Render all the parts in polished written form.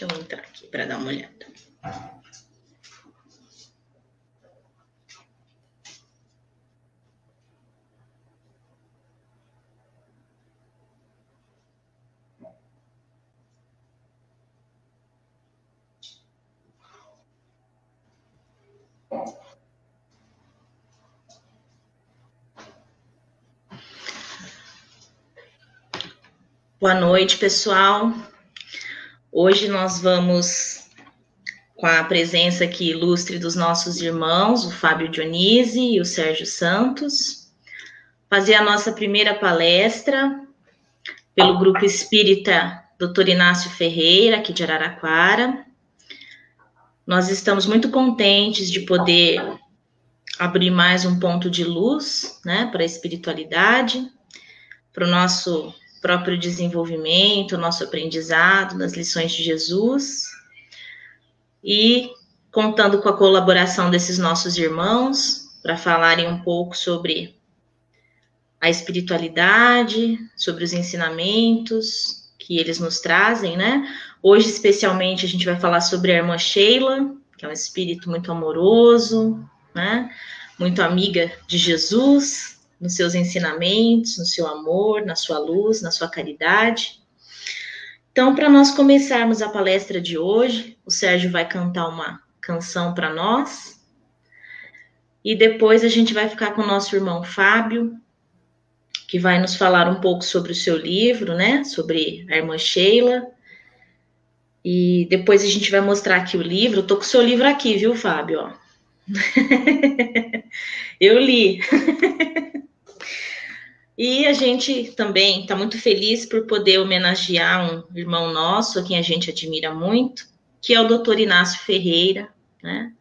Deixa eu entrar aqui para dar uma olhada. Boa noite, pessoal. Hoje nós vamos, com a presença aqui ilustre dos nossos irmãos, o Fábio Dionise e o Sérgio Santos, fazer a nossa primeira palestra pelo Grupo Espírita Dr. Inácio Ferreira, aqui de Araraquara. Nós estamos muito contentes de poder abrir mais um ponto de luz, né, para a espiritualidade, para o nosso próprio desenvolvimento, nosso aprendizado nas lições de Jesus, e contando com a colaboração desses nossos irmãos para falarem um pouco sobre a espiritualidade, sobre os ensinamentos que eles nos trazem, né? Hoje, especialmente, a gente vai falar sobre a irmã Sheila, que é um espírito muito amoroso, né? Muito amiga de Jesus, nos seus ensinamentos, no seu amor, na sua luz, na sua caridade. Então, para nós começarmos a palestra de hoje, o Sérgio vai cantar uma canção para nós, e depois a gente vai ficar com o nosso irmão Fábio, que vai nos falar um pouco sobre o seu livro, né, sobre a irmã Sheila, e depois a gente vai mostrar aqui o livro. Eu tô com o seu livro aqui, viu, Fábio? Ó. Eu li. E a gente também está muito feliz por poder homenagear um irmão nosso, a quem a gente admira muito, que é o Dr. Inácio Ferreira, né?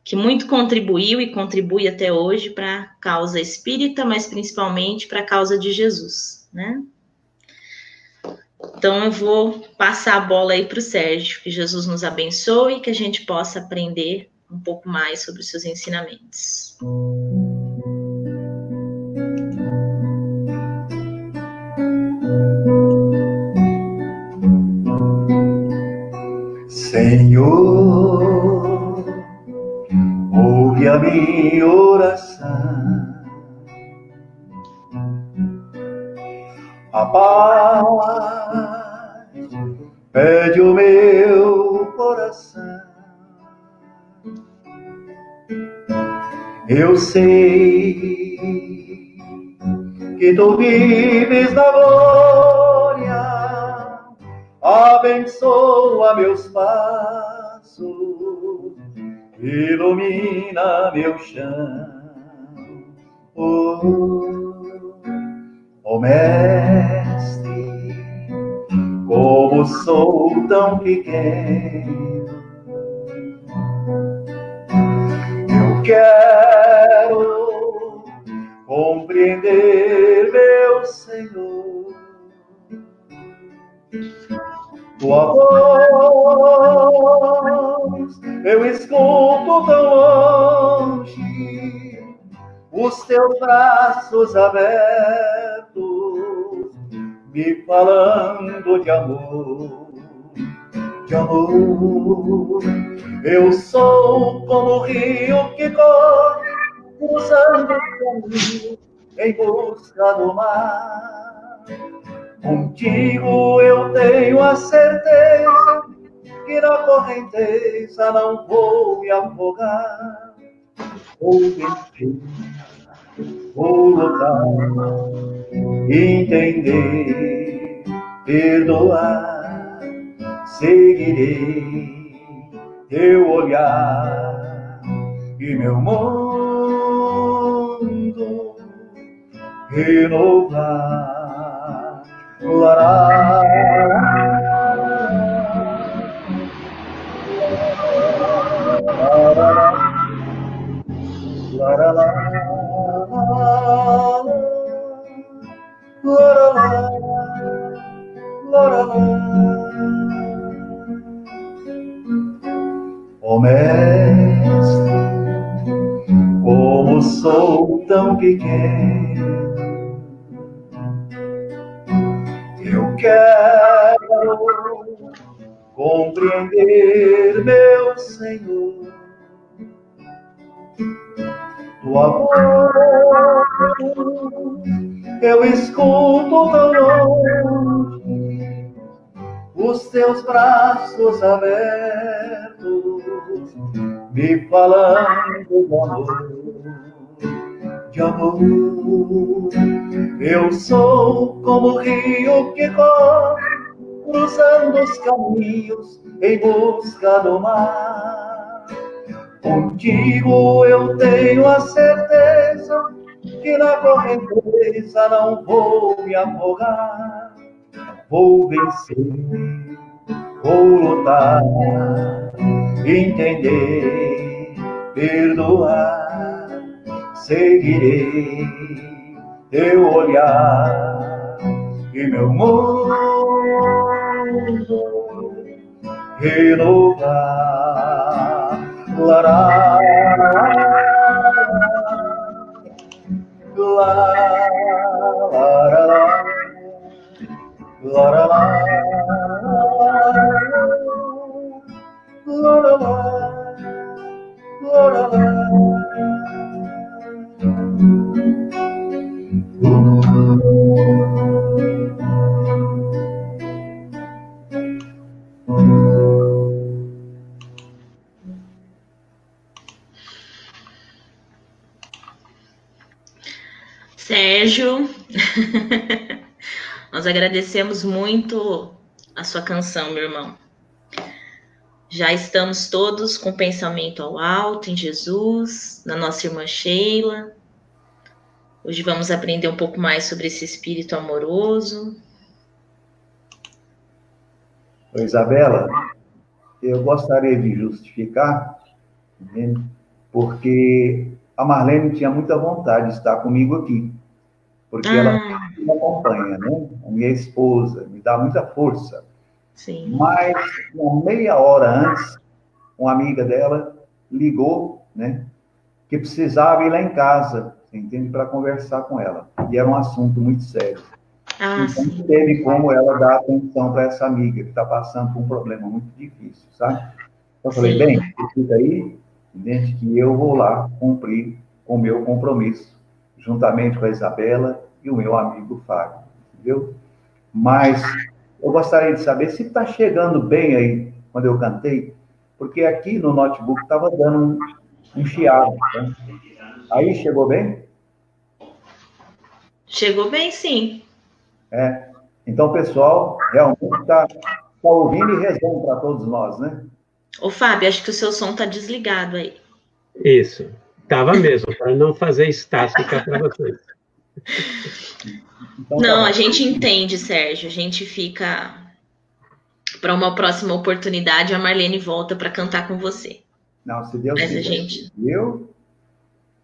Que muito contribuiu e contribui até hoje para a causa espírita, mas principalmente para a causa de Jesus, né? Então eu vou passar a bola aí para o Sérgio, que Jesus nos abençoe e que a gente possa aprender um pouco mais sobre os seus ensinamentos. Senhor, ouve a minha oração, a paz pede o meu coração. Eu sei que tu vives na glória, abençoa meus passos, ilumina meu chão. Oh Mestre, como sou tão pequeno, eu quero compreender, meu Senhor, tua voz eu escuto tão longe, os teus braços abertos me falando de amor, de amor. Eu sou como o rio que corre, cruzando o caminho em busca do mar. Contigo eu tenho a certeza que na correnteza não vou me afogar. Vou vencer, vou lutar, entender, perdoar, seguirei teu olhar e meu mundo renovar. Lará. Ó Mestre, como sou tão pequeno, eu quero compreender, meu Senhor, tua voz eu escuto tão longe, os teus braços abertos me falando de amor. Eu sou como o rio que corre, cruzando os caminhos em busca do mar. Contigo eu tenho a certeza que na correnteza não vou me afogar. Vou vencer, vou lutar, entender, perdoar. Seguirei teu olhar e meu mundo renovar. Lará, lará, lará, lará, Sérgio, nós agradecemos muito a sua canção, meu irmão. Já estamos todos com pensamento ao alto em Jesus, na nossa irmã Sheila. Hoje vamos aprender um pouco mais sobre esse espírito amoroso. Isabela, eu gostaria de justificar, né, porque a Marlene tinha muita vontade de estar comigo aqui, porque ela me acompanha, né? A minha esposa, me dá muita força. Sim. Mas, uma meia hora antes, uma amiga dela ligou, né, que precisava ir lá em casa, entende, para conversar com ela. E era um assunto muito sério. Então, sim. teve como ela dar atenção para essa amiga que está passando por um problema muito difícil, sabe? Então, eu falei, bem, fica aí, entende, que eu vou lá cumprir com o meu compromisso, juntamente com a Isabela e o meu amigo Fábio, entendeu? Mas eu gostaria de saber se está chegando bem aí, quando eu cantei, porque aqui no notebook estava dando um chiado, né? Aí chegou bem? Chegou bem, sim. Então o pessoal realmente está ouvindo e rezando para todos nós, né? Ô, Fábio, acho que o seu som está desligado aí. Isso, estava mesmo, para não fazer estática para vocês. Então, não, a gente entende, Sérgio. A gente fica para uma próxima oportunidade. A Marlene volta para cantar com você. Não, se Deus quiser. A gente... Viu? Muito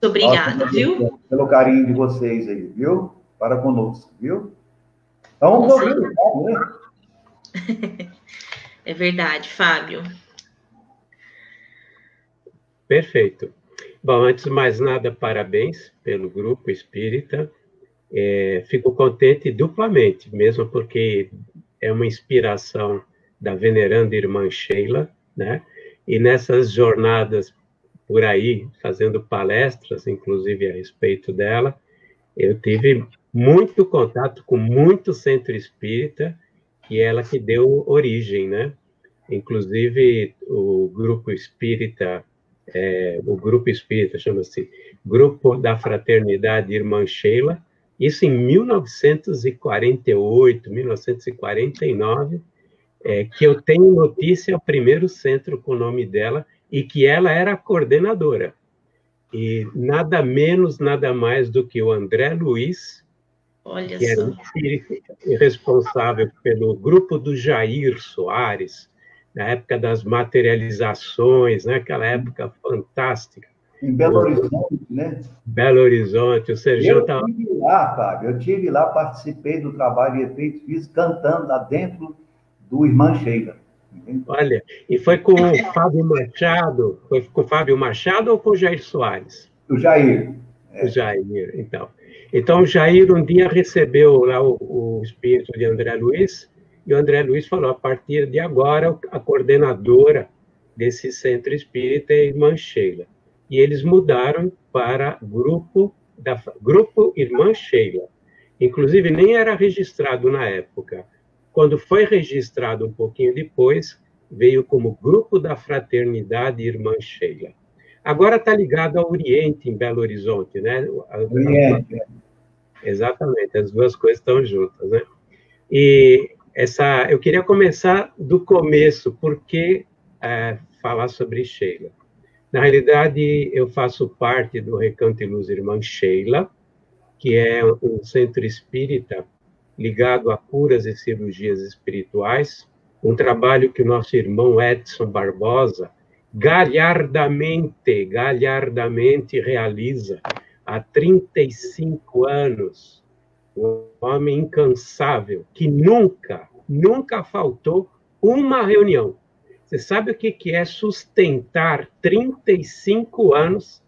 obrigada, viu? Pelo carinho de vocês aí, viu? Para conosco, viu? Então, vamos ouvir, né? É verdade, Fábio. Perfeito. Bom, antes de mais nada, parabéns pelo Grupo Espírita. Fico contente duplamente, mesmo porque é uma inspiração da veneranda irmã Sheila, né? E nessas jornadas por aí, fazendo palestras, inclusive a respeito dela, eu tive muito contato com muito centro espírita, e ela que deu origem, né? Inclusive, o grupo espírita chama-se Grupo da Fraternidade Irmã Sheila, isso em 1948, 1949, que eu tenho notícia, o primeiro centro com o nome dela, e que ela era a coordenadora. E nada menos, nada mais do que o André Luiz, que era responsável pelo grupo do Jair Soares, na época das materializações, naquela época fantástica. Em Belo Horizonte, né? Belo Horizonte, o Sergião estava... Eu estive lá, Fábio, eu estive lá, participei do trabalho de efeito físico, cantando lá dentro do Irmã Sheila. Olha, e foi com o Fábio Machado, foi com o Fábio Machado ou com o Jair Soares? O Jair. O Jair, então. Então, o Jair um dia recebeu lá o espírito de André Luiz E o André Luiz falou, a partir de agora, a coordenadora desse centro espírita é a irmã Sheila. E eles mudaram para Grupo Irmã Sheila. Inclusive, nem era registrado na época. Quando foi registrado um pouquinho depois, veio como Grupo da Fraternidade Irmã Sheila. Agora está ligado ao Oriente, em Belo Horizonte, né? Oriente. Exatamente, as duas coisas estão juntas, né? E eu queria começar do começo, por que falar sobre Sheila? Na realidade, eu faço parte do Recanto e Luz Irmã Sheila, que é um centro espírita ligado a curas e cirurgias espirituais, um trabalho que o nosso irmão Edson Barbosa galhardamente realiza há 35 anos. Um homem incansável, que nunca faltou uma reunião. Você sabe o que é sustentar 35 anos,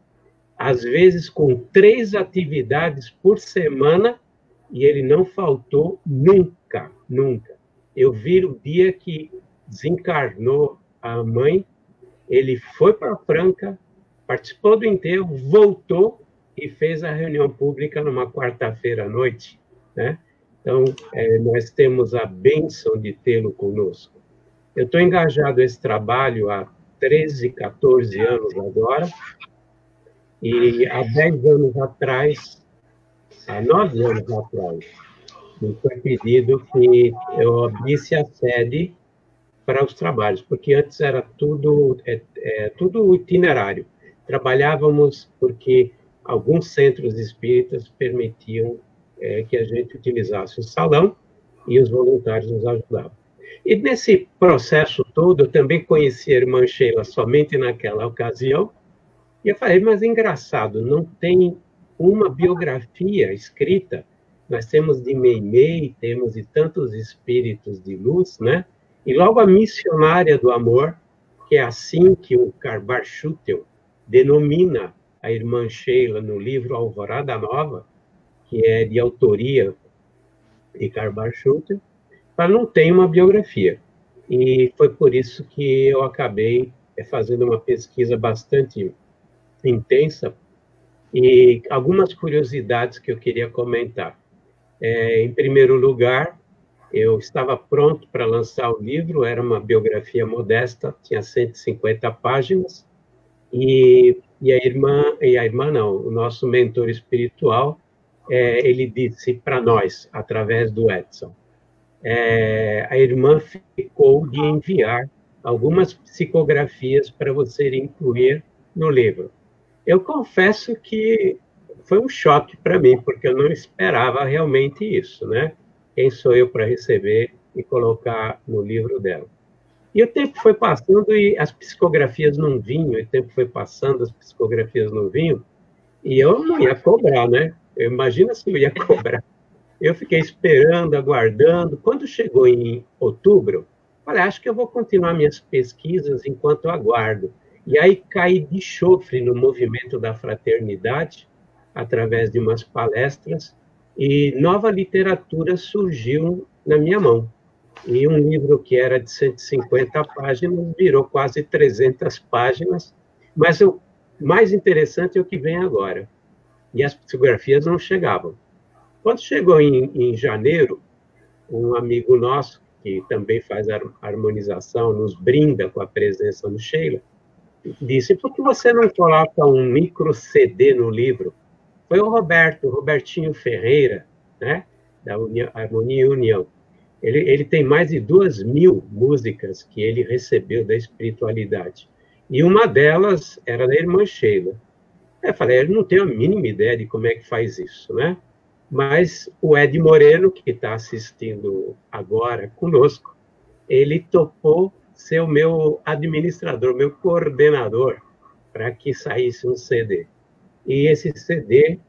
às vezes com 3 atividades por semana, e ele não faltou nunca. Eu vi o dia que desencarnou a mãe, ele foi para Franca, participou do enterro, voltou e fez a reunião pública numa quarta-feira à noite, né? Então, nós temos a bênção de tê-lo conosco. Eu estou engajado nesse trabalho há 13, 14 anos agora, e há 10 anos atrás, há 9 anos atrás, me foi pedido que eu abrisse a sede para os trabalhos, porque antes era tudo itinerário. Trabalhávamos porque alguns centros espíritas permitiam que a gente utilizasse o salão e os voluntários nos ajudavam. E nesse processo todo, eu também conheci a irmã Sheila somente naquela ocasião, e eu falei, mas engraçado, não tem uma biografia escrita. Nós temos de Meimei, temos de tantos espíritos de luz, né? E logo a missionária do amor, que é assim que o Karbar Schutel denomina a irmã Sheila no livro Alvorada Nova, que é de autoria de Karbar Schutel, mas não tem uma biografia. E foi por isso que eu acabei fazendo uma pesquisa bastante intensa e algumas curiosidades que eu queria comentar. Em primeiro lugar, eu estava pronto para lançar o livro, era uma biografia modesta, tinha 150 páginas, e a irmã não, o nosso mentor espiritual, ele disse para nós, através do Edson, a irmã ficou de enviar algumas psicografias para você incluir no livro. Eu confesso que foi um choque para mim, porque eu não esperava realmente isso, né? Quem sou eu para receber e colocar no livro dela? E o tempo foi passando e as psicografias não vinham, o tempo foi passando, as psicografias não vinham, e eu não ia cobrar, né? Imagina se eu ia cobrar. Eu fiquei esperando, aguardando. Quando chegou em outubro, falei, acho que eu vou continuar minhas pesquisas enquanto eu aguardo. E aí caí de chofre no movimento da fraternidade, através de umas palestras, e nova literatura surgiu na minha mão. E um livro que era de 150 páginas virou quase 300 páginas, mas o mais interessante é o que vem agora. E as psicografias não chegavam. Quando chegou em janeiro, um amigo nosso, que também faz harmonização, nos brinda com a presença do Sheila, disse, por que você não coloca um micro CD no livro? Foi o Robertinho Ferreira, né, da Harmonia e União. Ele tem mais de 2.000 músicas que ele recebeu da espiritualidade. E uma delas era da irmã Sheila. Eu falei, ele não tem a mínima ideia de como é que faz isso, né? Mas o Ed Moreno, que está assistindo agora conosco, ele topou ser o meu administrador, meu coordenador, para que saísse um CD. E esse CD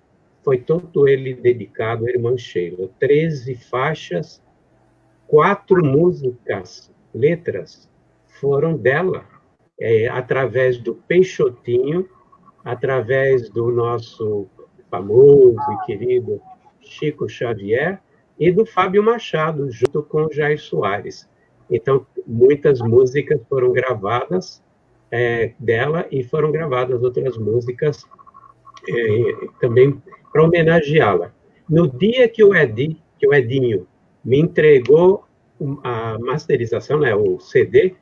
foi todo ele dedicado à irmã Sheila. 13 faixas, 4 músicas, letras, foram dela, através do Peixotinho, através do nosso famoso e querido Chico Xavier, e do Fábio Machado, junto com o Jair Soares. Então, muitas músicas foram gravadas dela e foram gravadas outras músicas também para homenageá-la. No dia que o Edinho me entregou a masterização, né, o CD,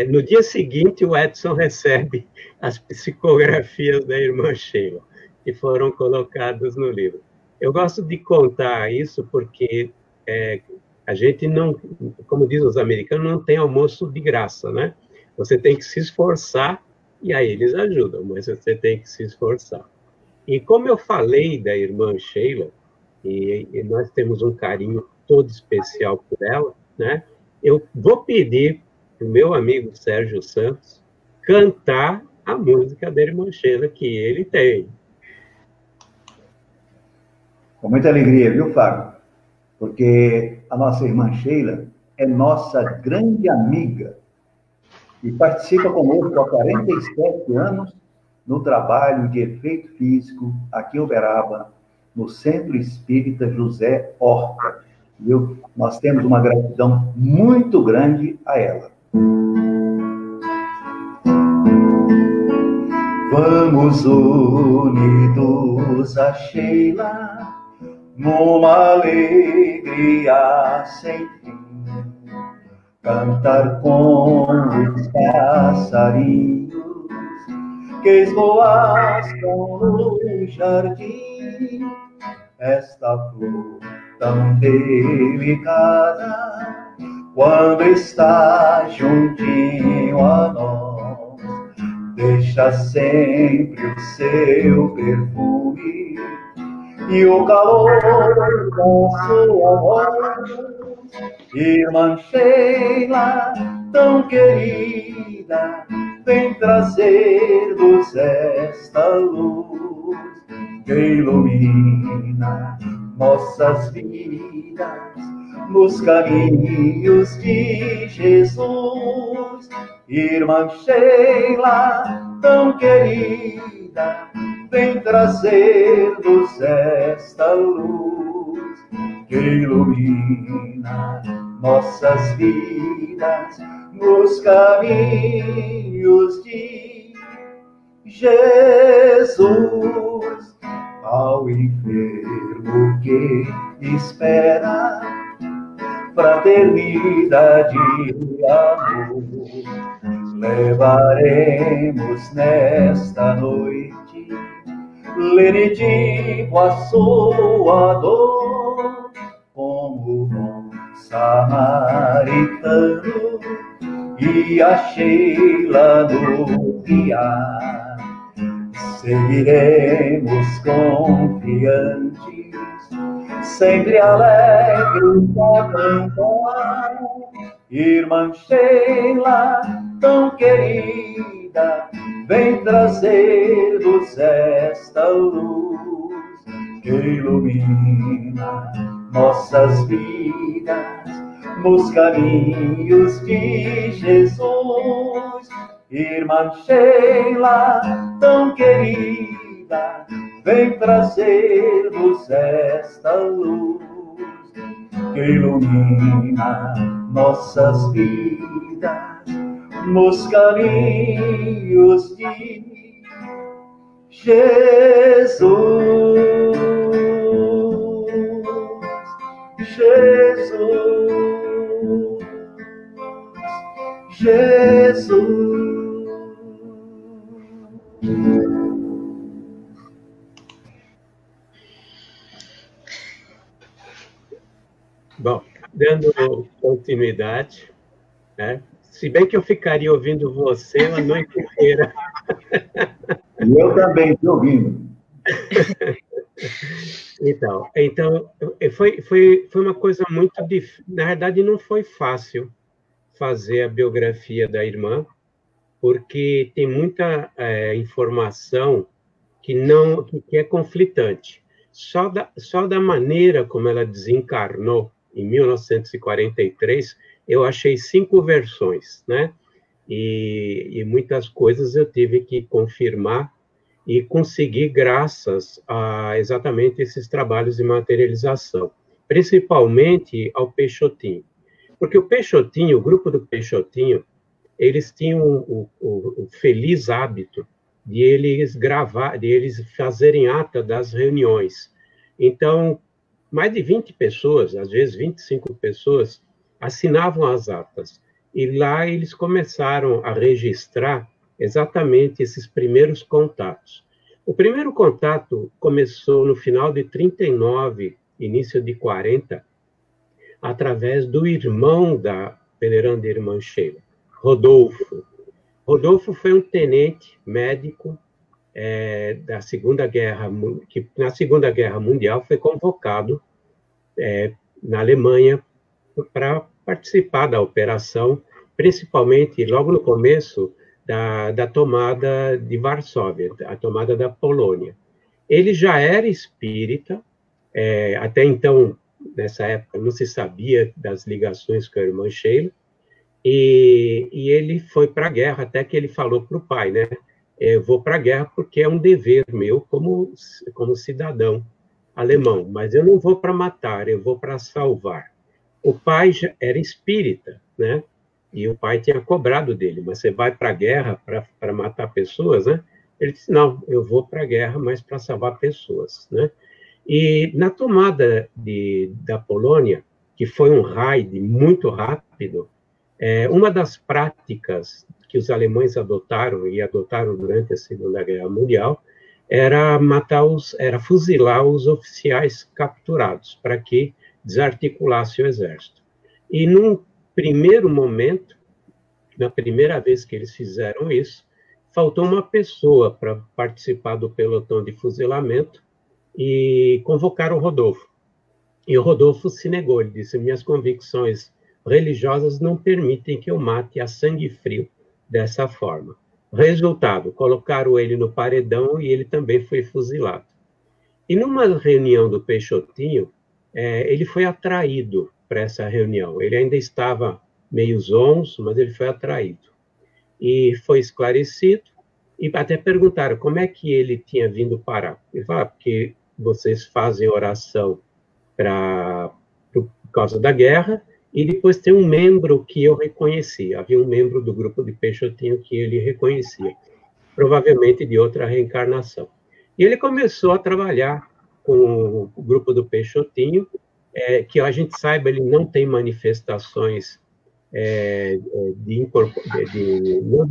no dia seguinte o Edson recebe as psicografias da irmã Sheila, que foram colocadas no livro. Eu gosto de contar isso porque a gente não, como dizem os americanos, não tem almoço de graça, né? Você tem que se esforçar, e aí eles ajudam, mas você tem que se esforçar. E como eu falei da irmã Sheila, e nós temos um carinho todo especial por ela, né? Eu vou pedir para o meu amigo Sérgio Santos cantar a música da irmã Sheila que ele tem. Com muita alegria, viu, Fábio? Porque a nossa irmã Sheila é nossa grande amiga e participa conosco há 47 anos no trabalho de efeito físico aqui em Uberaba, no Centro Espírita José Horta. Viu? Nós temos uma gratidão muito grande a ela. Vamos unidos a Sheila, numa alegria sem fim, cantar com os passarinhos que esvoaçam no jardim, esta flor tão delicada, quando está juntinho a nós, deixa sempre o seu perfume e o calor com sua voz. Irmã Sheila, tão querida, vem trazer-nos esta luz que ilumina nossas vidas nos caminhos de Jesus. Irmã Sheila, tão querida, vem trazer-nos esta luz que ilumina nossas vidas nos caminhos de Jesus. Ao enfermo que espera fraternidade e amor, levaremos nesta noite lenitivo a sua dor, como bom samaritano e a Sheila no guiar. Seguiremos confiantes, sempre alegres a cantar. Irmã Sheila, tão querida, vem trazer-nos esta luz que ilumina nossas vidas nos caminhos de Jesus. Irmã Sheila, tão querida, vem trazer-nos esta luz que ilumina nossas vidas nos caminhos de Jesus. Jesus, Jesus. Bom, dando continuidade, né? Se bem que eu ficaria ouvindo você a noite inteira. E eu também estou ouvindo. Então foi uma coisa muito difícil. Na verdade, não foi fácil fazer a biografia da irmã, porque tem muita informação que é conflitante. Só da maneira como ela desencarnou em 1943, eu achei 5 versões, né? E muitas coisas eu tive que confirmar e conseguir graças a exatamente esses trabalhos de materialização. principalmente ao Peixotinho. Porque o Peixotinho, o grupo do Peixotinho, eles tinham o feliz hábito de eles fazerem ata das reuniões. Então, mais de 20 pessoas, às vezes 25 pessoas, assinavam as atas. E lá eles começaram a registrar exatamente esses primeiros contatos. O primeiro contato começou no final de 39, início de 40, através do irmão da veneranda irmã Sheila, Rodolfo. Rodolfo foi um tenente médico da Segunda Guerra, que na Segunda Guerra Mundial foi convocado na Alemanha para participar da operação, principalmente logo no começo da tomada de Varsóvia, a tomada da Polônia. Ele já era espírita, até então, nessa época, não se sabia das ligações com a irmã Sheila, e ele foi para a guerra, até que ele falou para o pai, né? Eu vou para a guerra porque é um dever meu como cidadão alemão, mas eu não vou para matar, eu vou para salvar. O pai já era espírita, né? E o pai tinha cobrado dele, mas você vai para a guerra para matar pessoas, né? Ele disse, não, eu vou para a guerra, mas para salvar pessoas, né? E na tomada da Polônia, que foi um raid muito rápido, uma das práticas que os alemães adotaram durante a Segunda Guerra Mundial era fuzilar os oficiais capturados para que desarticulasse o exército. E num primeiro momento, na primeira vez que eles fizeram isso, faltou uma pessoa para participar do pelotão de fuzilamento e convocaram o Rodolfo. E o Rodolfo se negou, ele disse, minhas convicções religiosas não permitem que eu mate a sangue frio dessa forma. Resultado, colocaram ele no paredão e ele também foi fuzilado. E numa reunião do Peixotinho, ele foi atraído para essa reunião. Ele ainda estava meio zonzo, mas ele foi atraído. E foi esclarecido, e até perguntaram como é que ele tinha vindo parar. Ele falou, porque vocês fazem oração por causa da guerra, e depois tem um membro que eu reconheci. Havia um membro do grupo de Peixotinho que ele reconhecia, provavelmente de outra reencarnação. E ele começou a trabalhar com o grupo do Peixotinho, que a gente saiba, ele não tem manifestações não de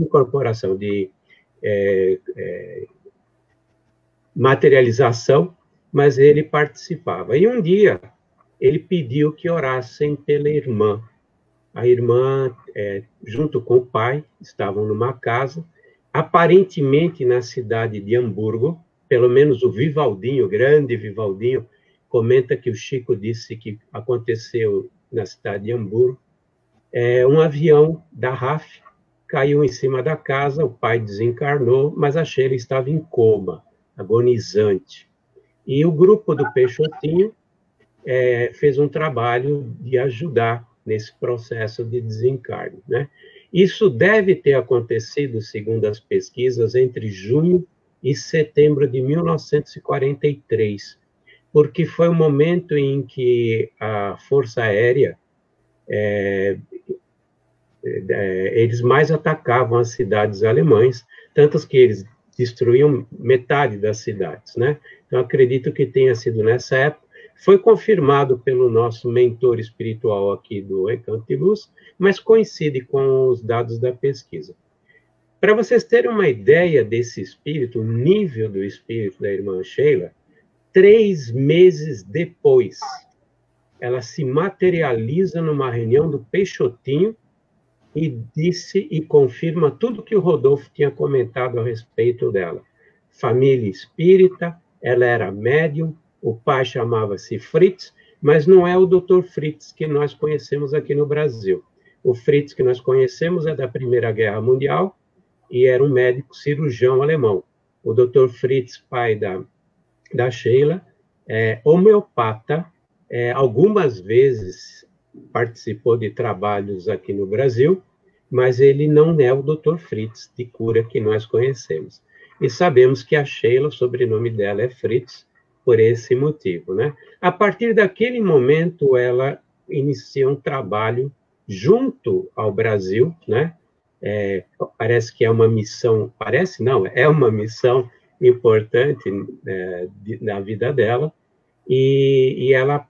incorporação, de materialização, mas ele participava. E um dia, ele pediu que orassem pela irmã. A irmã, junto com o pai, estavam numa casa, aparentemente na cidade de Hamburgo, pelo menos o Vivaldinho, o grande Vivaldinho, comenta que o Chico disse que aconteceu na cidade de Hamburgo. Um avião da RAF caiu em cima da casa, o pai desencarnou, mas a Sheila estava em coma, agonizante. E o grupo do Peixotinho fez um trabalho de ajudar nesse processo de desencarne, né? Isso deve ter acontecido, segundo as pesquisas, entre junho e setembro de 1943, porque foi o momento em que a Força Aérea, eles mais atacavam as cidades alemãs, tanto que eles destruíam metade das cidades, né? Então, acredito que tenha sido nessa época. Foi confirmado pelo nosso mentor espiritual aqui do Recanto de Luz, mas coincide com os dados da pesquisa. Para vocês terem uma ideia desse espírito, o nível do espírito da irmã Sheila, 3 meses depois, ela se materializa numa reunião do Peixotinho e disse e confirma tudo que o Rodolfo tinha comentado a respeito dela. Família espírita, ela era médium, o pai chamava-se Fritz, mas não é o Dr. Fritz que nós conhecemos aqui no Brasil. O Fritz que nós conhecemos é da Primeira Guerra Mundial e era um médico cirurgião alemão. O Dr. Fritz, pai da Sheila, é homeopata, algumas vezes participou de trabalhos aqui no Brasil, mas ele não é o Dr. Fritz de cura que nós conhecemos. E sabemos que a Sheila, o sobrenome dela é Fritz, por esse motivo, né? A partir daquele momento, ela inicia um trabalho junto ao Brasil, né? Parece que é uma missão, parece não, é uma missão importante na vida dela, e ela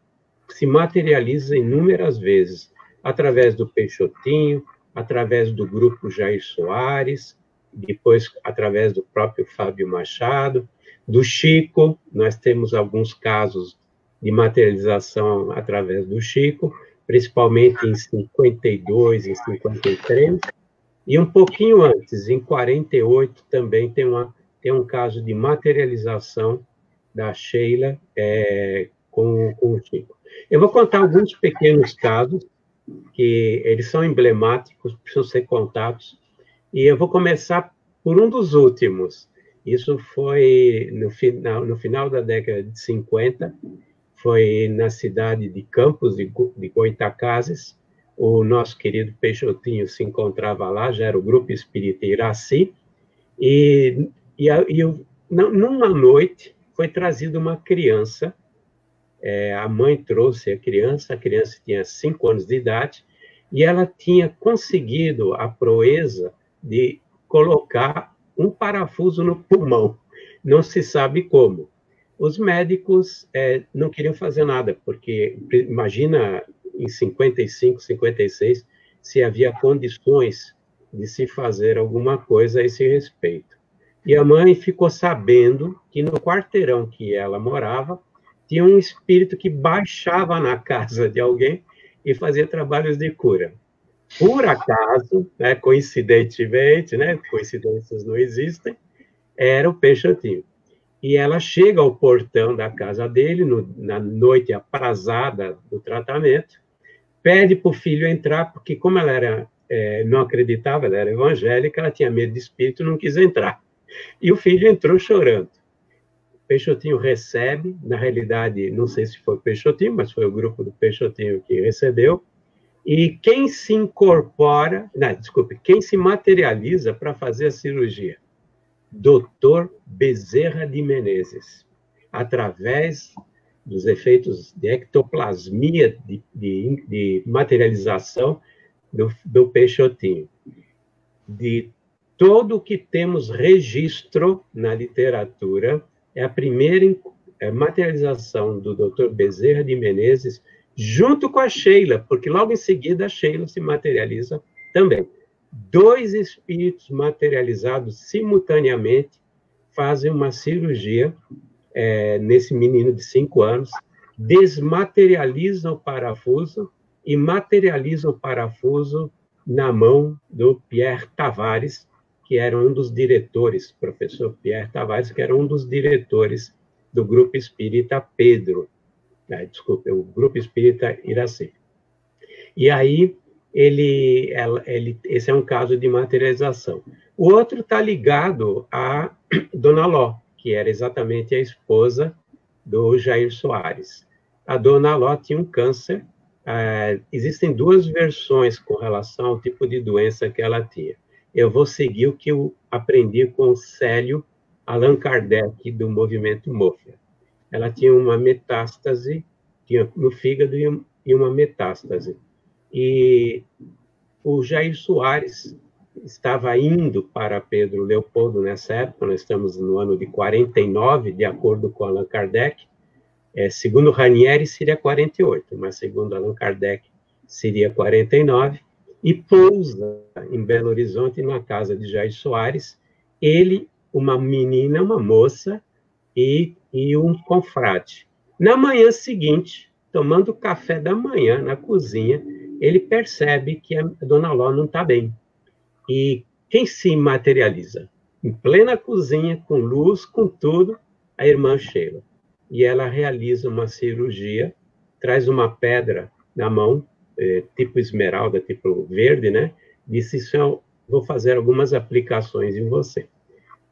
se materializa inúmeras vezes, através do Peixotinho, através do grupo Jair Soares, depois através do próprio Fábio Machado, do Chico. Nós temos alguns casos de materialização através do Chico, principalmente em 52, em 53, e um pouquinho antes, em 48, também tem um caso de materialização da Sheila com o Chico. Eu vou contar alguns pequenos casos, que eles são emblemáticos, precisam ser contados, e eu vou começar por um dos últimos. Isso foi no final da década de 50, foi na cidade de Campos de Goytacazes. O nosso querido Peixotinho se encontrava lá, já era o Grupo Espírita Iraci, e numa noite foi trazida uma criança. A mãe trouxe a criança tinha 5 anos de idade, e ela tinha conseguido a proeza de colocar um parafuso no pulmão, não se sabe como. Os médicos não queriam fazer nada, porque imagina em 55, 56, se havia condições de se fazer alguma coisa a esse respeito. E a mãe ficou sabendo que no quarteirão que ela morava, tinha um espírito que baixava na casa de alguém e fazia trabalhos de cura. Por acaso, coincidentemente, coincidências não existem, era o Peixotinho. E ela chega ao portão da casa dele, na noite aprazada do tratamento, pede para o filho entrar, porque como ela não acreditava, ela era evangélica, ela tinha medo de espírito, não quis entrar. E o filho entrou chorando. Peixotinho recebe, na realidade, não sei se foi o Peixotinho, mas foi o grupo do Peixotinho que recebeu, e quem se incorpora, quem se materializa para fazer a cirurgia? Dr. Bezerra de Menezes, através dos efeitos de ectoplasmia, de materialização do Peixotinho. De todo o que temos registro na literatura, é a primeira materialização do Dr. Bezerra de Menezes, junto com a Sheila, porque logo em seguida a Sheila se materializa também. 2 espíritos materializados simultaneamente fazem uma cirurgia nesse menino de 5 anos, desmaterializam o parafuso e materializam o parafuso na mão do Pierre Tavares, que era um dos diretores, professor Pierre Tavares, que era um dos diretores do Grupo Espírita Pedro, o Grupo Espírita Iraci. E aí, esse é um caso de materialização. O outro está ligado a Dona Ló, que era exatamente a esposa do Jair Soares. A Dona Ló tinha um câncer. Existem 2 versões com relação ao tipo de doença que ela tinha. Eu vou seguir o que eu aprendi com o Célio Allan Kardec, do movimento Mofia. Ela tinha uma metástase, tinha no fígado e uma metástase. E o Jair Soares estava indo para Pedro Leopoldo nessa época, nós estamos no ano de 49, de acordo com Allan Kardec. Segundo Ranieri, seria 48, mas segundo Allan Kardec, seria 49, e pousa em Belo Horizonte, na casa de Jair Soares, ele, uma menina, uma moça, e um confrade. Na manhã seguinte, tomando café da manhã na cozinha, ele percebe que a Dona Ló não está bem. E quem se materializa? Em plena cozinha, com luz, com tudo, a irmã Sheila. E ela realiza uma cirurgia, traz uma pedra na mão, tipo esmeralda, tipo verde, né? Disse, vou fazer algumas aplicações em você.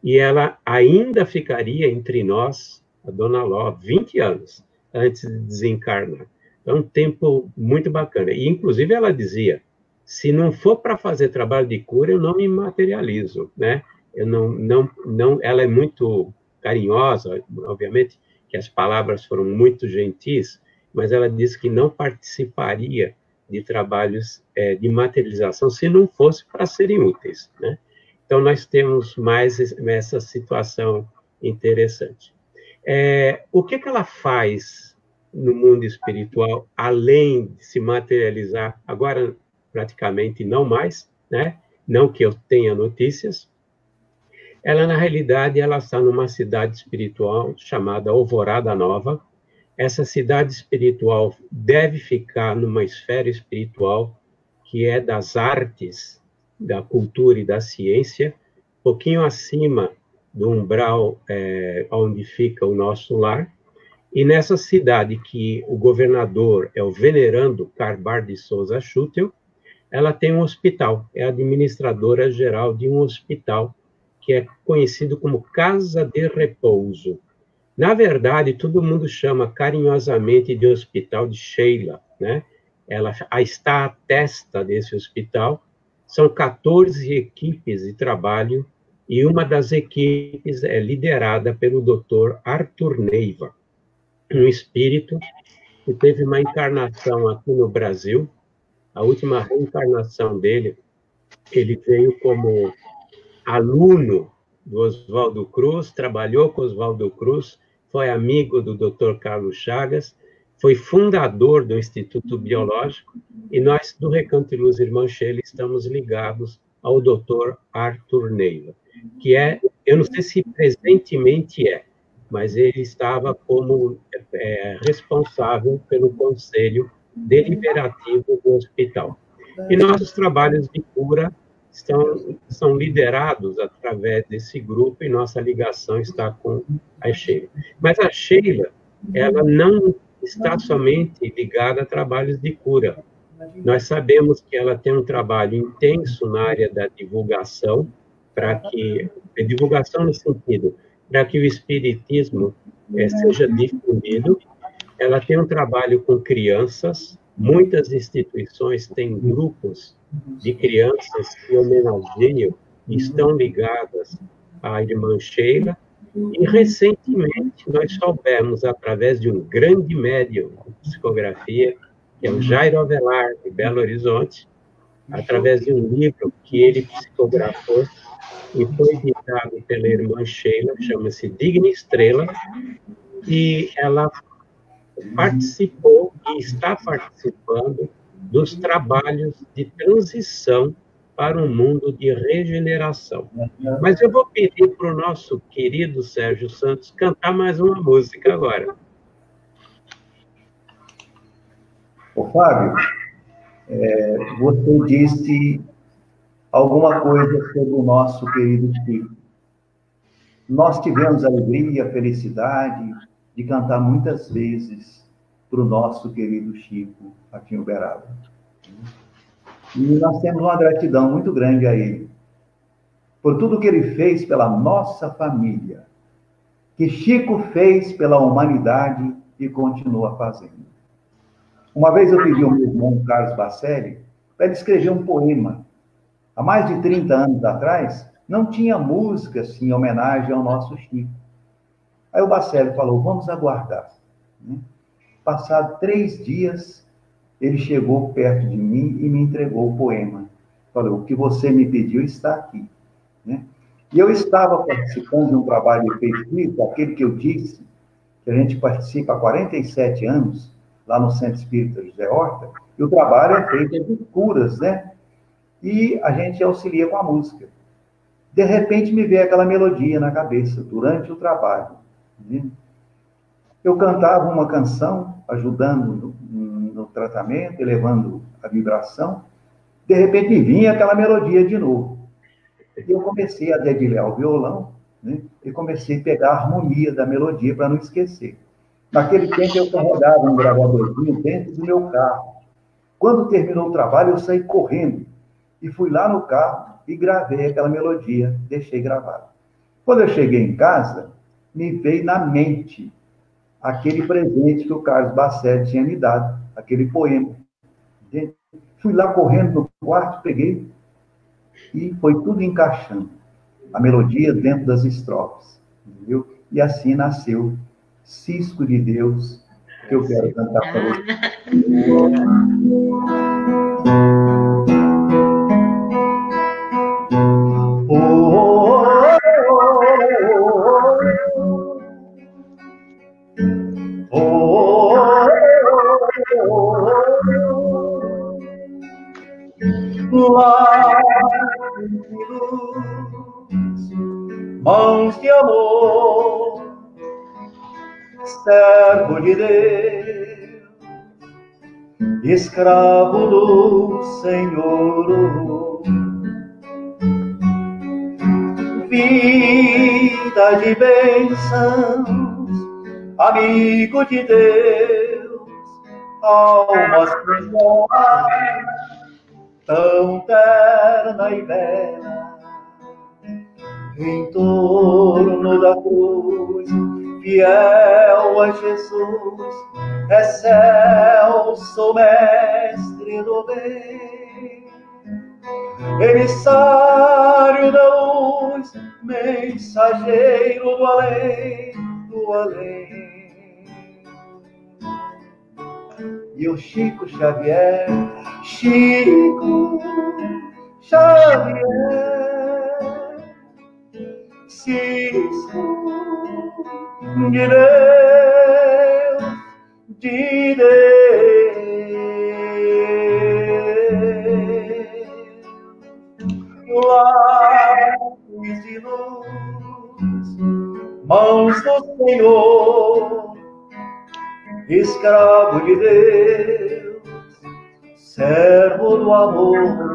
E ela ainda ficaria entre nós, a Dona Ló, 20 anos, antes de desencarnar. É um tempo muito bacana. E, inclusive, ela dizia, se não for para fazer trabalho de cura, eu não me materializo, né? Eu não, ela é muito carinhosa, obviamente, que as palavras foram muito gentis, mas ela disse que não participaria de trabalhos de materialização se não fosse para serem úteis, né? Então, nós temos mais essa situação interessante. O que ela faz no mundo espiritual, além de se materializar, agora praticamente não mais, né? Não que eu tenha notícias, ela, na realidade, ela está numa cidade espiritual chamada Alvorada Nova. Essa cidade espiritual deve ficar numa esfera espiritual que é das artes, da cultura e da ciência, um pouquinho acima do umbral onde fica o nosso lar. E nessa cidade que o governador é o venerando Carbar de Souza Schutel, ela tem um hospital, é administradora geral de um hospital que é conhecido como Casa de Repouso. Na verdade, todo mundo chama carinhosamente de Hospital de Sheila, né? Ela está à testa desse hospital. São 14 equipes de trabalho e uma das equipes é liderada pelo Dr. Arthur Neiva, um espírito que teve uma encarnação aqui no Brasil. A última reencarnação dele, ele veio como aluno do Oswaldo Cruz, trabalhou com Oswaldo Cruz, foi amigo do Dr. Carlos Chagas, foi fundador do Instituto Biológico, e nós, do Recanto de Luz Irmã Sheila, estamos ligados ao Dr. Arthur Neiva, que eu não sei se presentemente mas ele estava como responsável pelo conselho deliberativo do hospital. E nossos trabalhos de cura são liderados através desse grupo e nossa ligação está com a Sheila. Mas a Sheila, ela não está somente ligada a trabalhos de cura. Nós sabemos que ela tem um trabalho intenso na área da divulgação, divulgação no sentido, para que o espiritismo seja difundido. Ela tem um trabalho com crianças, muitas instituições têm grupos de crianças que homenageiam e estão ligadas à irmã Sheila. E, recentemente, nós soubemos, através de um grande médium de psicografia, que é o Jairo Avelar, de Belo Horizonte, através de um livro que ele psicografou e foi editado pela irmã Sheila, chama-se Digna Estrela, e ela participou e está participando dos trabalhos de transição para um mundo de regeneração. Mas eu vou pedir para o nosso querido Sérgio Santos cantar mais uma música agora. Ô, Fábio, você disse alguma coisa sobre o nosso querido Chico. Nós tivemos a alegria e a felicidade de cantar muitas vezes para o nosso querido Chico aqui em Uberaba. E nós temos uma gratidão muito grande a ele, por tudo que ele fez pela nossa família, que Chico fez pela humanidade e continua fazendo. Uma vez eu pedi ao meu irmão Carlos Bacelli para ele escrever um poema. Há mais de 30 anos atrás, não tinha música assim, em homenagem ao nosso Chico. Aí o Bacelli falou, vamos aguardar. Passado 3 dias, ele chegou perto de mim e me entregou o poema. Falou, o que você me pediu está aqui. E eu estava participando de um trabalho de pesquisa, aquele que eu disse, que a gente participa há 47 anos, lá no Centro Espírita José Horta, e o trabalho é feito de curas, né? E a gente auxilia com a música. De repente me veio aquela melodia na cabeça, durante o trabalho. Eu cantava uma canção, ajudando no tratamento, elevando a vibração. De repente me vinha aquela melodia de novo. E eu comecei a dedilhar o violão, e comecei a pegar a harmonia da melodia para não esquecer. Naquele tempo eu carregava um gravadorzinho dentro do meu carro. Quando terminou o trabalho, eu saí correndo e fui lá no carro e gravei aquela melodia, deixei gravado. Quando eu cheguei em casa, me veio na mente aquele presente que o Carlos Bacelli tinha me dado, aquele poema. Fui lá correndo no quarto, peguei e foi tudo encaixando. A melodia dentro das estrofes, entendeu? E assim nasceu Cisco de Deus, que eu quero cantar para você. Mãos de amor, servo de Deus, escravo do Senhor, vida de bênçãos, amigo de Deus, almas tão terna e bela, em torno da cruz, fiel a Jesus, excelso mestre do bem, emissário da luz, mensageiro do além, do além. E o Chico Xavier, Chico Xavier, Cisco de Deus, de Deus, lápis de luz, mãos do Senhor, escravo de Deus, servo do amor.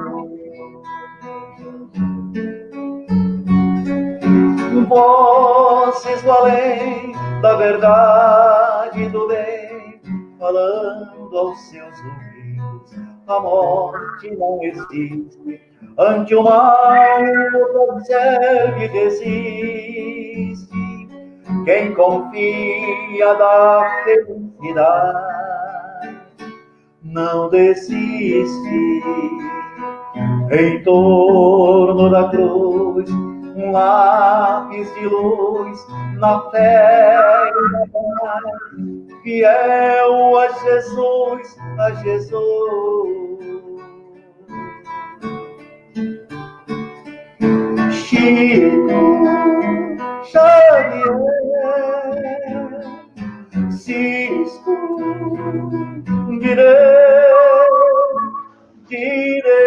Vozes do além, da verdade e do bem, falando aos seus ouvidos, a morte não existe, ante o mal observe e desiste, quem confia da felicidade não desiste. Em torno da cruz, um lápis de luz, na fé e na paz, fiel a Jesus, a Jesus. Chico Xavier, Cisco de Deus, de Deus,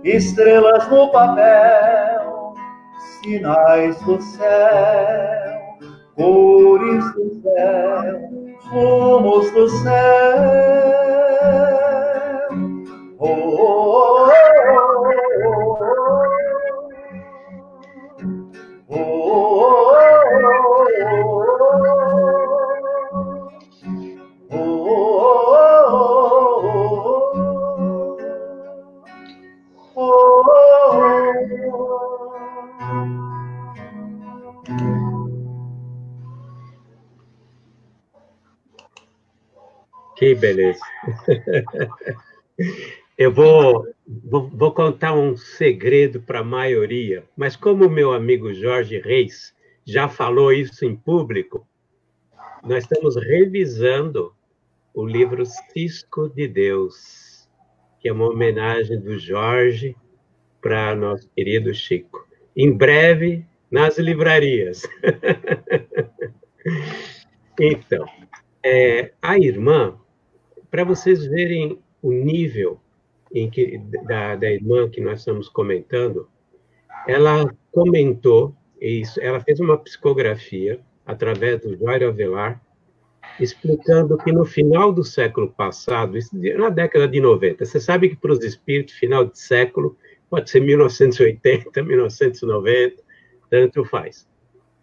estrelas no papel, sinais do céu, cores do céu, rumos do céu. Oh, oh, oh, oh, oh, Que beleza. Eu vou contar um segredo para a maioria, mas como o meu amigo Jorge Reis já falou isso em público, nós estamos revisando o livro Cisco de Deus, que é uma homenagem do Jorge para nosso querido Chico. Em breve, nas livrarias. Então, a irmã, para vocês verem o nível da irmã que nós estamos comentando, ela comentou isso, ela fez uma psicografia através do Jairo Avelar, explicando que no final do século passado, na década de 90, você sabe que para os espíritos, final de século, pode ser 1980, 1990, tanto faz.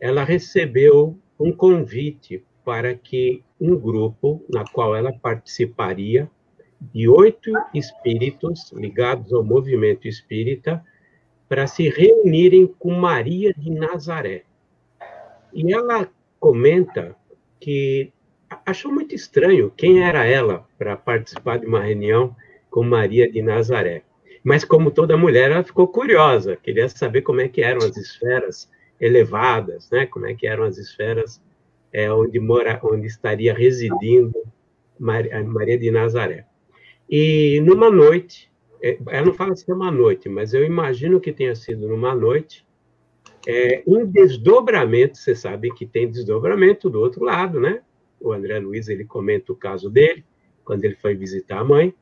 Ela recebeu um convite para que um grupo, na qual ela participaria, de 8 espíritos ligados ao movimento espírita, para se reunirem com Maria de Nazaré. E ela comenta que achou muito estranho quem era ela para participar de uma reunião com Maria de Nazaré. Mas, como toda mulher, ela ficou curiosa, queria saber como é que eram as esferas elevadas, né? Como é que eram as esferas onde estaria residindo Maria de Nazaré. E numa noite, ela não fala se é uma noite, mas eu imagino que tenha sido numa noite, um desdobramento, você sabe que tem desdobramento do outro lado, né? O André Luiz, ele comenta o caso dele, quando ele foi visitar a mãe.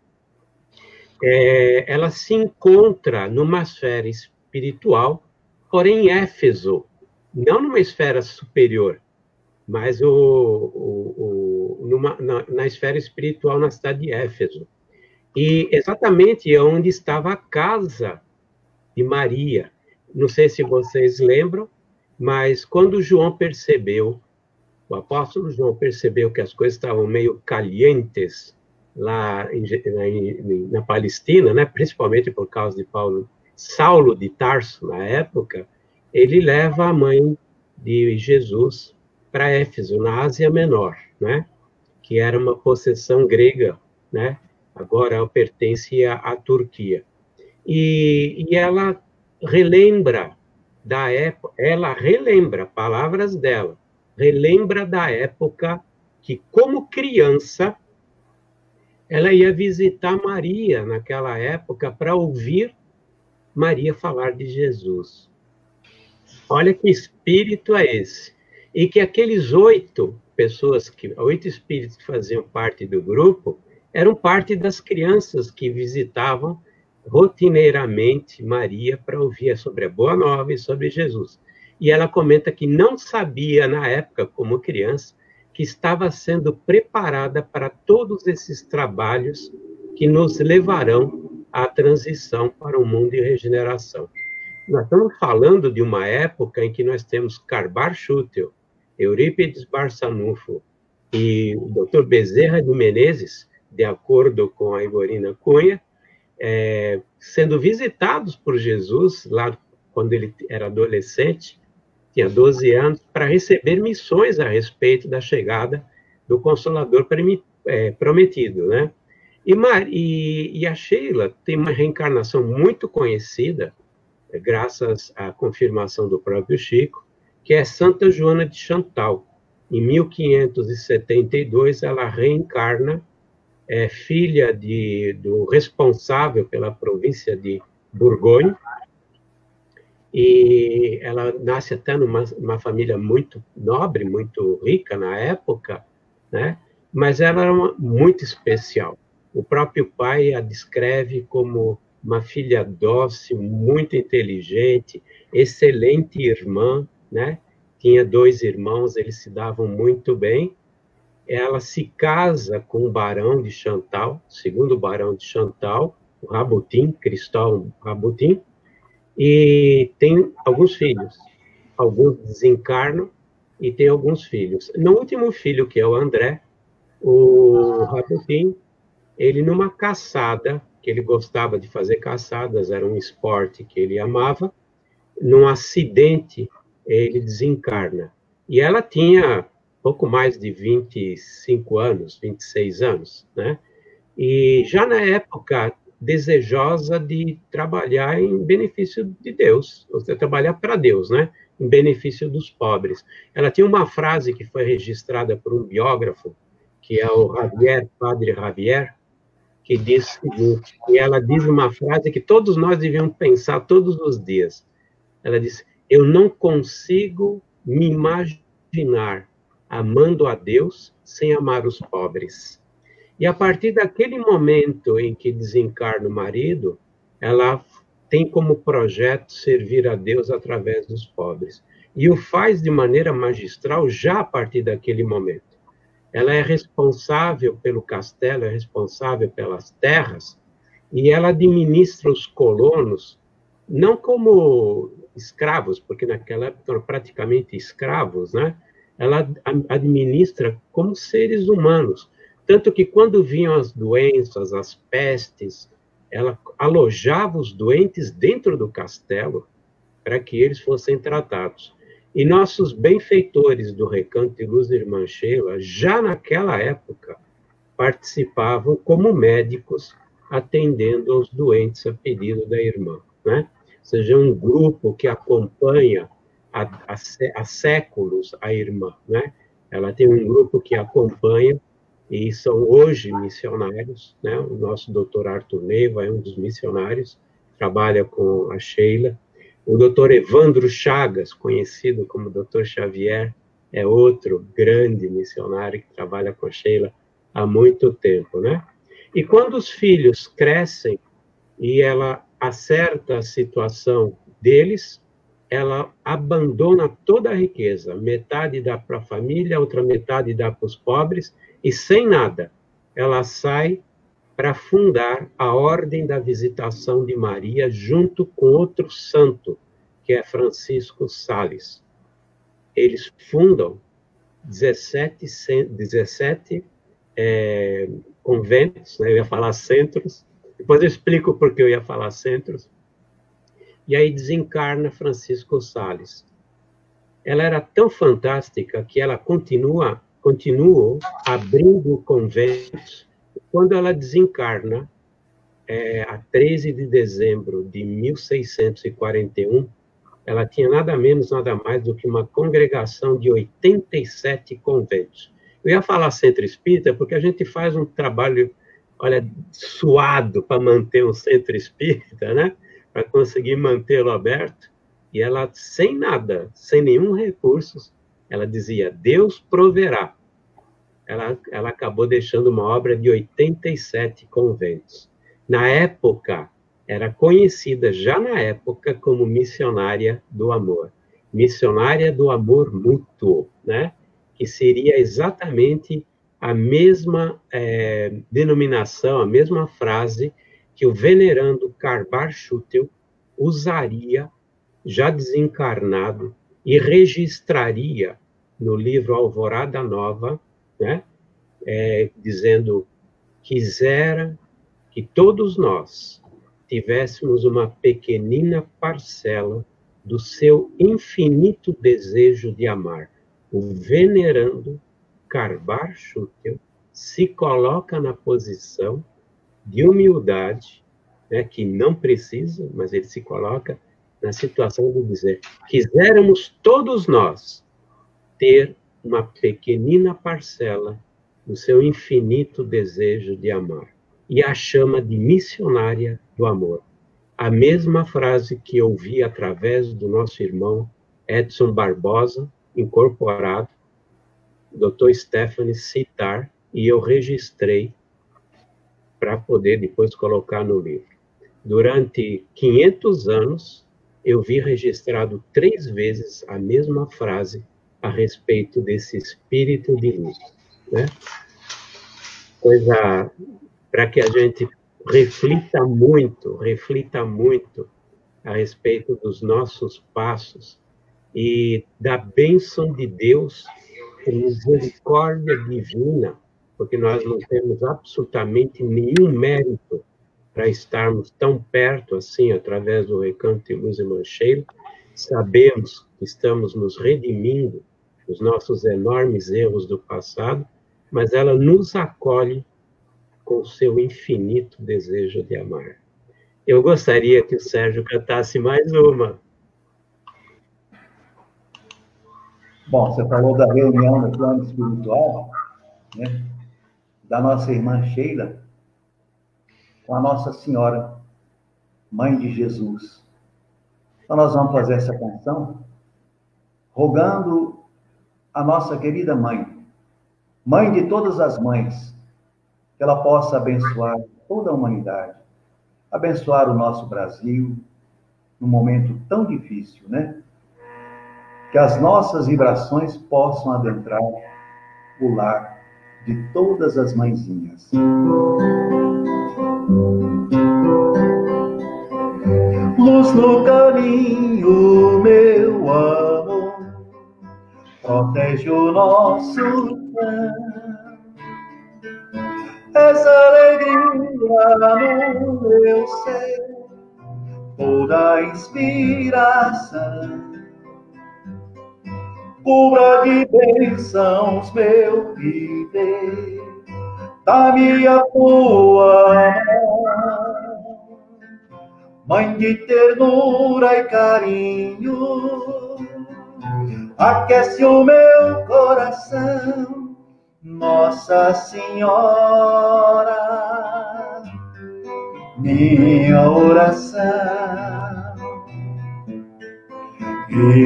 Ela se encontra numa esfera espiritual, porém em Éfeso, não numa esfera superior, mas na esfera espiritual na cidade de Éfeso. E exatamente onde estava a casa de Maria. Não sei se vocês lembram, mas quando João percebeu, o apóstolo João percebeu que as coisas estavam meio calientes lá na Palestina, né, principalmente por causa de Saulo de Tarso, na época, ele leva a mãe de Jesus para Éfeso, na Ásia Menor, né, que era uma possessão grega, né, agora pertence à Turquia. E ela relembra da época, palavras dela, relembra da época que, como criança, ela ia visitar Maria naquela época para ouvir Maria falar de Jesus. Olha que espírito é esse. E que aqueles 8 espíritos que faziam parte do grupo, eram parte das crianças que visitavam rotineiramente Maria para ouvir sobre a Boa Nova e sobre Jesus. E ela comenta que não sabia, na época, como criança, que estava sendo preparada para todos esses trabalhos que nos levarão à transição para um mundo de regeneração. Nós estamos falando de uma época em que nós temos Karbar Schutel, Eurípides Barçanufo e o Dr. Bezerra de Menezes, de acordo com a Igorina Cunha, sendo visitados por Jesus, lá quando ele era adolescente, tinha 12 anos, para receber missões a respeito da chegada do Consolador prometido, né? E a Sheila tem uma reencarnação muito conhecida, graças à confirmação do próprio Chico, que é Santa Joana de Chantal. Em 1572, ela reencarna, filha do responsável pela província de Borgonha, e ela nasce até numa família muito nobre, muito rica na época, né? Mas ela era muito especial. O próprio pai a descreve como uma filha dócil, muito inteligente, excelente irmã, né? Tinha 2 irmãos, eles se davam muito bem. Ela se casa com o barão de Chantal, segundo barão de Chantal, o Rabutin, Cristóvão Rabutin, e tem alguns filhos. Alguns desencarnam e tem alguns filhos. No último filho, que é o André, o Rabutin, ele numa caçada, que ele gostava de fazer caçadas, era um esporte que ele amava, num acidente ele desencarna. E ela tinha pouco mais de 25 anos, 26 anos, né? E já na época, desejosa de trabalhar em benefício de Deus, ou seja, trabalhar para Deus, né? Em benefício dos pobres. Ela tinha uma frase que foi registrada por um biógrafo, que é o Padre Javier, que diz o seguinte, e ela diz uma frase que todos nós devíamos pensar todos os dias. Ela diz: eu não consigo me imaginar amando a Deus sem amar os pobres. E a partir daquele momento em que desencarna o marido, ela tem como projeto servir a Deus através dos pobres. E o faz de maneira magistral já a partir daquele momento. Ela é responsável pelo castelo, é responsável pelas terras, e ela administra os colonos, não como escravos, porque naquela época eram praticamente escravos, né? Ela administra como seres humanos. Tanto que quando vinham as doenças, as pestes, ela alojava os doentes dentro do castelo para que eles fossem tratados. E nossos benfeitores do Recanto de Luz da Irmã Sheila, já naquela época, participavam como médicos atendendo aos doentes a pedido da irmã, né? Ou seja, um grupo que acompanha há séculos a irmã, né? Ela tem um grupo que acompanha e são hoje missionários, né? O nosso doutor Arthur Neiva é um dos missionários, trabalha com a Sheila. O doutor Evandro Chagas, conhecido como doutor Xavier, é outro grande missionário que trabalha com a Sheila há muito tempo, né? E quando os filhos crescem e ela acerta a situação deles, ela abandona toda a riqueza, metade dá para a família, outra metade dá para os pobres, e sem nada, ela sai para fundar a Ordem da Visitação de Maria, junto com outro santo, que é Francisco Sales. Eles fundam 17 conventos, né? Eu ia falar centros, depois eu explico por que eu ia falar centros, e aí desencarna Francisco Sales. Ela era tão fantástica que ela continuou abrindo conventos. Quando ela desencarna, a 13 de dezembro de 1641, ela tinha nada menos, nada mais do que uma congregação de 87 conventos. Eu ia falar centro espírita porque a gente faz um trabalho, olha, suado para manter um centro espírita, né? Para conseguir mantê-lo aberto. E ela, sem nada, sem nenhum recurso, ela dizia, Deus proverá. Ela acabou deixando uma obra de 87 conventos. Na época, era conhecida já na época como missionária do amor. Missionária do amor mútuo, né? Que seria exatamente a mesma denominação, a mesma frase que o venerando Karl Schutel usaria, já desencarnado, e registraria no livro Alvorada Nova, né? Dizendo, quisera que todos nós tivéssemos uma pequenina parcela do seu infinito desejo de amar. O venerando Karl Schutel se coloca na posição de humildade, né, que não precisa, mas ele se coloca na situação de dizer, quiséramos todos nós ter uma pequenina parcela do seu infinito desejo de amar. E a chama de missionária do amor. A mesma frase que eu ouvi através do nosso irmão Edson Barbosa, incorporado, Dr. Stephanie citar, e eu registrei para poder depois colocar no livro. Durante 500 anos, eu vi registrado 3 vezes a mesma frase a respeito desse espírito de luz, né? Coisa para que a gente reflita muito a respeito dos nossos passos e da bênção de Deus, a misericórdia divina, porque nós não temos absolutamente nenhum mérito para estarmos tão perto assim, através do Recanto de Luz e Mancheiro. Sabemos que estamos nos redimindo dos nossos enormes erros do passado, mas ela nos acolhe com o seu infinito desejo de amar. Eu gostaria que o Sérgio cantasse mais uma. Bom, você falou da reunião no plano espiritual, né? Da nossa irmã Sheila com a Nossa Senhora, Mãe de Jesus. Então, nós vamos fazer essa canção rogando a nossa querida mãe, mãe de todas as mães, que ela possa abençoar toda a humanidade, abençoar o nosso Brasil, num momento tão difícil, né? Que as nossas vibrações possam adentrar o lar de todas as mãezinhas. Luz no caminho, meu amor, protege o nosso chão. Essa alegria no meu ser, toda inspiração. Cubra de bênçãos meu viver, da minha tua mão. Mãe de ternura e carinho, aquece o meu coração, Nossa Senhora, minha oração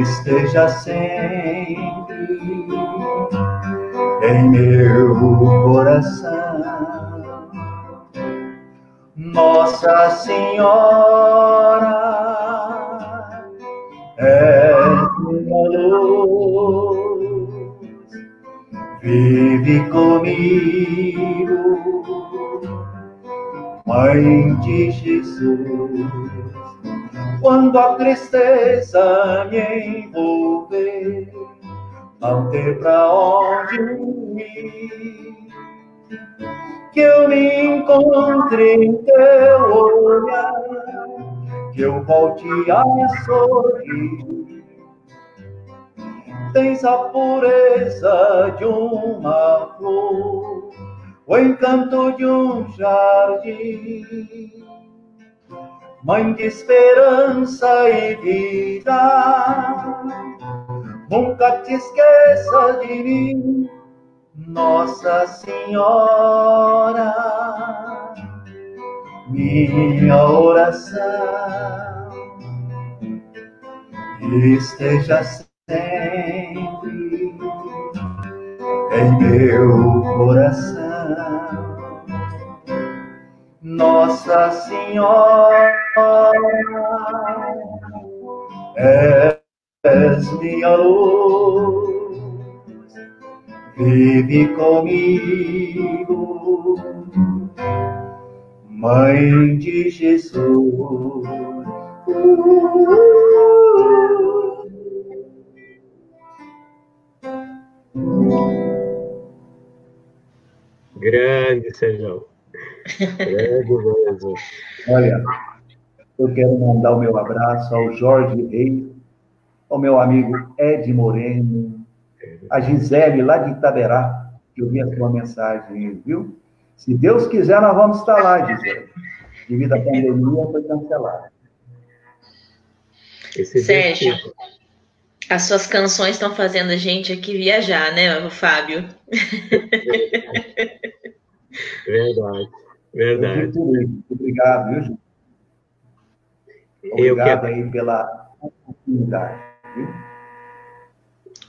esteja sempre em meu coração. Nossa Senhora, és minha luz, vive comigo, Mãe de Jesus. Quando a tristeza me envolver, não ter pra onde ir, que eu me encontre em teu olhar, que eu volte a sorrir. Tens a pureza de uma flor, o encanto de um jardim, Mãe de esperança e vida, nunca te esqueça de mim, Nossa Senhora, minha oração esteja sempre em meu coração. Nossa Senhora, és minha luz, vive comigo, Mãe de Jesus. Grande, Sérgio. Grande mesmo. Olha, eu quero mandar o meu abraço ao Jorge Reis, ao meu amigo Ed Moreno, a Gisele lá de Itaberá, que eu vi a sua mensagem, viu? Se Deus quiser, nós vamos estar lá, Gisele. Devido à pandemia, foi cancelada. Sérgio, as suas canções estão fazendo a gente aqui viajar, né, Fábio? Verdade, verdade. Muito obrigado, viu, Ju? Obrigado aí pela oportunidade, viu?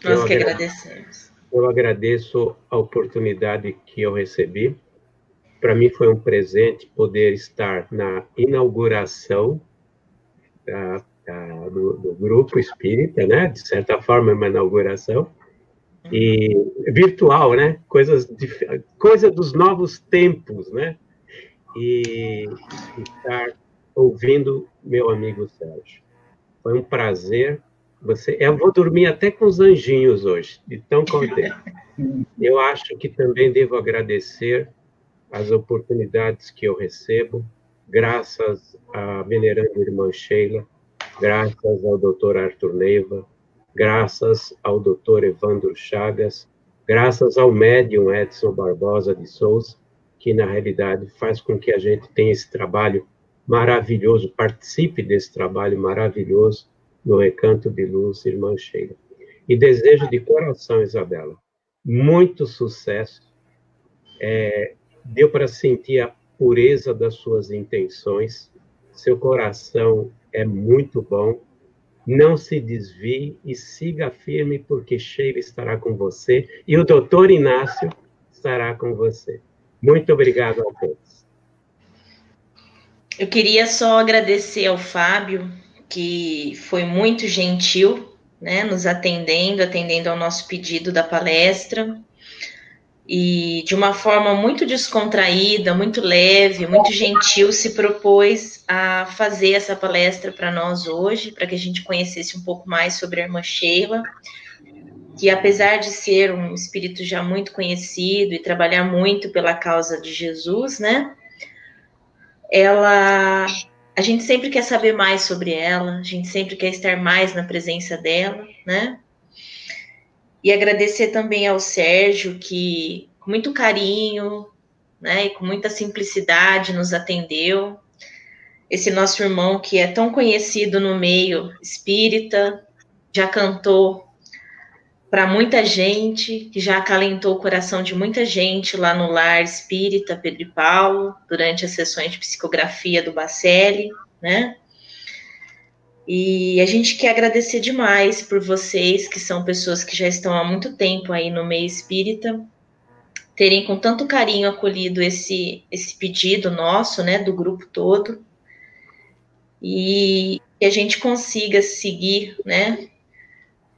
Nós que agradecemos. Eu agradeço a oportunidade que eu recebi. Para mim foi um presente poder estar na inauguração do Grupo Espírita, né? De certa forma, é uma inauguração. E virtual, né? Coisa dos novos tempos, né? E estar ouvindo meu amigo Sérgio. Foi um prazer. Eu vou dormir até com os anjinhos hoje, de tão contente. Eu acho que também devo agradecer as oportunidades que eu recebo, graças à veneranda irmã Sheila, graças ao Dr. Arthur Neiva, graças ao Dr. Evandro Chagas, graças ao médium Edson Barbosa de Souza, que na realidade faz com que a gente tenha esse trabalho maravilhoso, participe desse trabalho maravilhoso no Recanto de Luz, irmã Sheila. E desejo de coração, Isabela, muito sucesso. Deu para sentir a pureza das suas intenções, seu coração é muito bom, não se desvie e siga firme, porque Sheila estará com você e o doutor Inácio estará com você. Muito obrigado a todos. Eu queria só agradecer ao Fábio, que foi muito gentil, né, nos atendendo ao nosso pedido da palestra, e de uma forma muito descontraída, muito leve, muito gentil, se propôs a fazer essa palestra para nós hoje, para que a gente conhecesse um pouco mais sobre a irmã Sheila, que apesar de ser um espírito já muito conhecido e trabalhar muito pela causa de Jesus, né, a gente sempre quer saber mais sobre ela, a gente sempre quer estar mais na presença dela, né? E agradecer também ao Sérgio, que com muito carinho, né, e com muita simplicidade nos atendeu. esse nosso irmão que é tão conhecido no meio espírita, já cantou para muita gente, que já acalentou o coração de muita gente lá no lar espírita Pedro e Paulo, durante as sessões de psicografia do Bacelli, né? E a gente quer agradecer demais por vocês, que são pessoas que já estão há muito tempo aí no meio espírita, terem com tanto carinho acolhido esse pedido nosso, né, do grupo todo, e que a gente consiga seguir, né,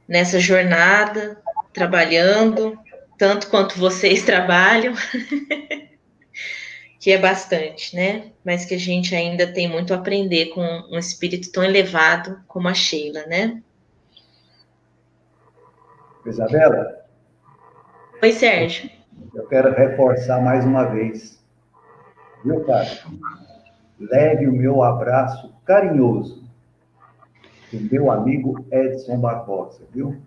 nessa jornada, trabalhando, tanto quanto vocês trabalham, que é bastante, né? Mas que a gente ainda tem muito a aprender com um espírito tão elevado como a Sheila, né? Isabela? Oi, Sérgio. Eu quero reforçar mais uma vez, viu, cara? Leve o meu abraço carinhoso do meu amigo Edson Barbosa, viu?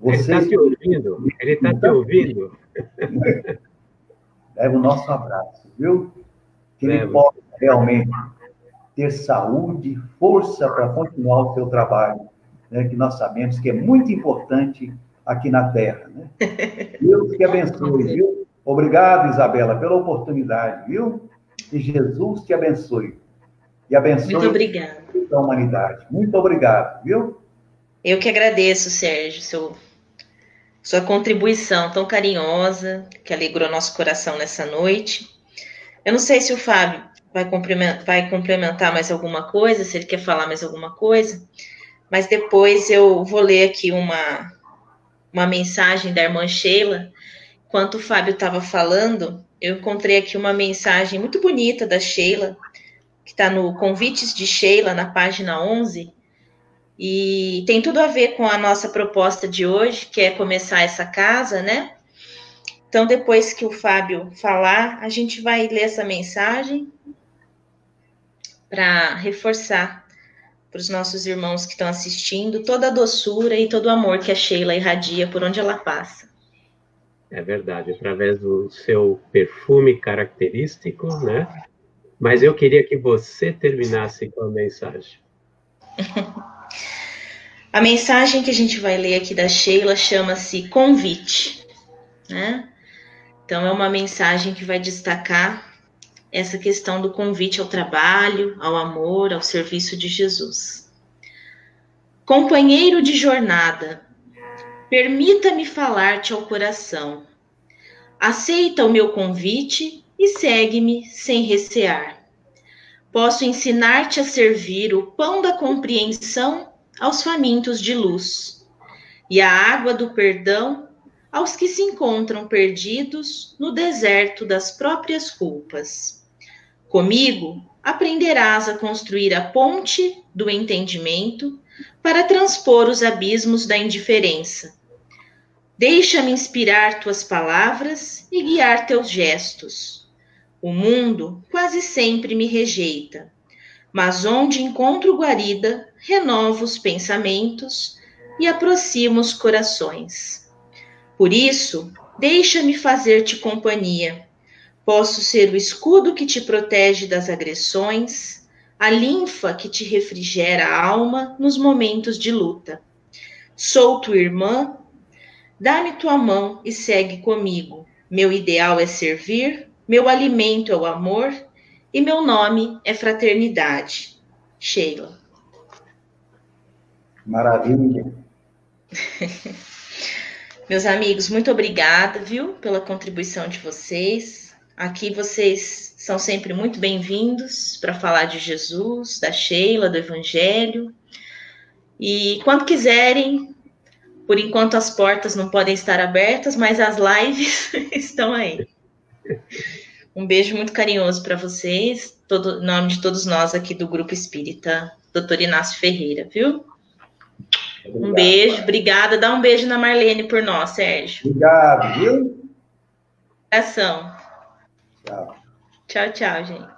Você está te ouvindo? Ele está te ouvindo? Leve o nosso abraço, viu? Que ele possa realmente ter saúde, força para continuar o seu trabalho, né? Que nós sabemos que é muito importante aqui na Terra, né? Deus te abençoe, viu? Obrigado, Isabela, pela oportunidade, viu? Que Jesus te abençoe. E abençoe muito obrigada a humanidade. Muito obrigado, viu? Eu que agradeço, Sérgio, sua contribuição tão carinhosa, que alegrou nosso coração nessa noite. Eu não sei se o Fábio vai complementar mais alguma coisa, se ele quer falar mais alguma coisa, mas depois eu vou ler aqui uma mensagem da irmã Sheila. Enquanto o Fábio estava falando, eu encontrei aqui uma mensagem muito bonita da Sheila, que está no Convites de Sheila, na página 11, e tem tudo a ver com a nossa proposta de hoje, que é começar essa casa, né? Então, depois que o Fábio falar, a gente vai ler essa mensagem para reforçar para os nossos irmãos que estão assistindo toda a doçura e todo o amor que a Sheila irradia por onde ela passa. É verdade, através do seu perfume característico, né? Mas eu queria que você terminasse com a mensagem. A mensagem que a gente vai ler aqui da Sheila chama-se Convite, né? Então, é uma mensagem que vai destacar essa questão do convite ao trabalho, ao amor, ao serviço de Jesus. Companheiro de jornada, permita-me falar-te ao coração. Aceita o meu convite e segue-me sem recear. Posso ensinar-te a servir o pão da compreensão aos famintos de luz, e a água do perdão aos que se encontram perdidos no deserto das próprias culpas. Comigo, aprenderás a construir a ponte do entendimento para transpor os abismos da indiferença. Deixa-me inspirar tuas palavras e guiar teus gestos. O mundo quase sempre me rejeita, mas onde encontro guarida, renovo os pensamentos e aproximo os corações. Por isso, deixa-me fazer-te companhia. Posso ser o escudo que te protege das agressões, a linfa que te refrigera a alma nos momentos de luta. Sou tua irmã, dá-me tua mão e segue comigo. Meu ideal é servir, meu alimento é o amor e meu nome é fraternidade. Sheila. Maravilha. Meus amigos, muito obrigada, viu, pela contribuição de vocês. Aqui vocês são sempre muito bem-vindos para falar de Jesus, da Sheila, do Evangelho. E quando quiserem, por enquanto as portas não podem estar abertas, mas as lives estão aí. Um beijo muito carinhoso para vocês, em nome de todos nós aqui do Grupo Espírita Dr. Inácio Ferreira, viu? Obrigado, um beijo, obrigada. Dá um beijo na Marlene por nós, Sérgio. Obrigado, viu? Abração. Tchau. Tchau, tchau, gente.